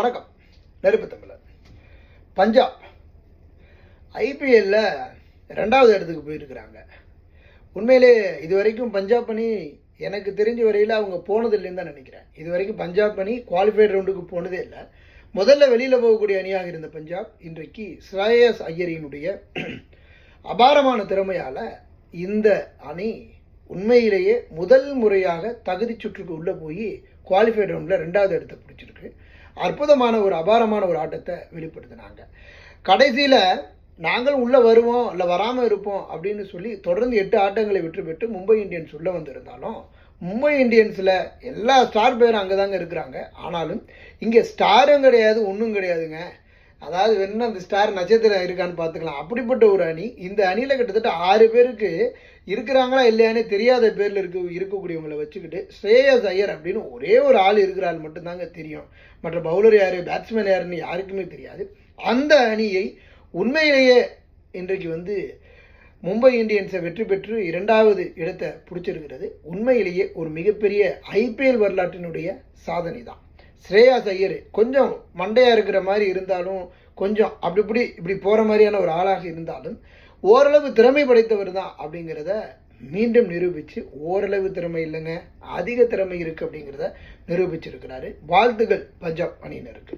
வணக்கம். நெருப்பு தமிழர். பஞ்சாப் ஐபிஎல்ல 2வது இடத்துக்கு போயிருக்கிறாங்க. உண்மையிலே இதுவரைக்கும் பஞ்சாப் அணி எனக்கு தெரிஞ்ச வரையில் அவங்க போனதில்லைன்னு தான் நினைக்கிறேன். இதுவரைக்கும் பஞ்சாப் அணி குவாலிஃபைட் ரவுண்டுக்கு போனதே இல்லை. முதல்ல வெளியில் போகக்கூடிய அணியாக இருந்த பஞ்சாப் இன்றைக்கு ஸ்ரேயஸ் ஐயரினுடைய அபாரமான திறமையால் இந்த அணி உண்மையிலேயே முதல் முறையாக தகுதி சுற்றுக்கு உள்ளே போய் குவாலிஃபைட் ரவுண்டில் 2வது இடத்தை பிடிச்சிருக்கு. அற்புதமான ஒரு அபாரமான ஒரு ஆட்டத்தை வெளிப்படுத்தினாங்க. கடைசியில் நாங்கள் உள்ளே வருவோம் இல்லை வராமல் இருப்போம் அப்படின்னு சொல்லி தொடர்ந்து 8 ஆட்டங்களை வெற்றி பெற்று மும்பை இந்தியன்ஸ் உள்ளே வந்திருந்தாலும் மும்பை இந்தியன்ஸில் எல்லா ஸ்டார் பிளேயரும் அங்கே தாங்க இருக்கிறாங்க. ஆனாலும் இங்கே ஸ்டாரும் கிடையாது, ஒன்றும் கிடையாதுங்க. அதாவது வேணும்னா அந்த ஸ்டார் நட்சத்திரம் இருக்கான்னு பார்த்துக்கலாம். அப்படிப்பட்ட ஒரு அணி. இந்த அணியில் கிட்டத்தட்ட 6 பேருக்கு இருக்கிறாங்களா இல்லையானே தெரியாத பேரில் இருக்கக்கூடியவங்களை வச்சுக்கிட்டு ஸ்ரேயஸ் ஐயர் அப்படின்னு ஒரே ஒரு ஆள் இருக்கிற ஆள் மட்டும்தாங்க தெரியும். மற்ற பவுலர் யார், பேட்ஸ்மேன் யாருன்னு யாருக்குமே தெரியாது. அந்த அணியை உண்மையிலேயே இன்றைக்கு மும்பை இந்தியன்ஸை வெற்றி பெற்று 2வது இடத்தை பிடிச்சிருக்கிறது. உண்மையிலேயே ஒரு மிகப்பெரிய ஐபிஎல் வரலாற்றினுடைய சாதனை தான். ஸ்ரேயஸ் ஐயர் கொஞ்சம் மண்டையாக இருக்கிற மாதிரி இருந்தாலும், கொஞ்சம் இப்படி போகிற மாதிரியான ஒரு ஆளாக இருந்தாலும் ஓரளவு திறமை படைத்தவர் தான் அப்படிங்கிறத மீண்டும் நிரூபித்து, ஓரளவு திறமை இல்லைங்க அதிக திறமை இருக்குது அப்படிங்கிறத நிரூபிச்சிருக்கிறாரு. வாழ்த்துக்கள் பஞ்சாப் அணியினருக்கு.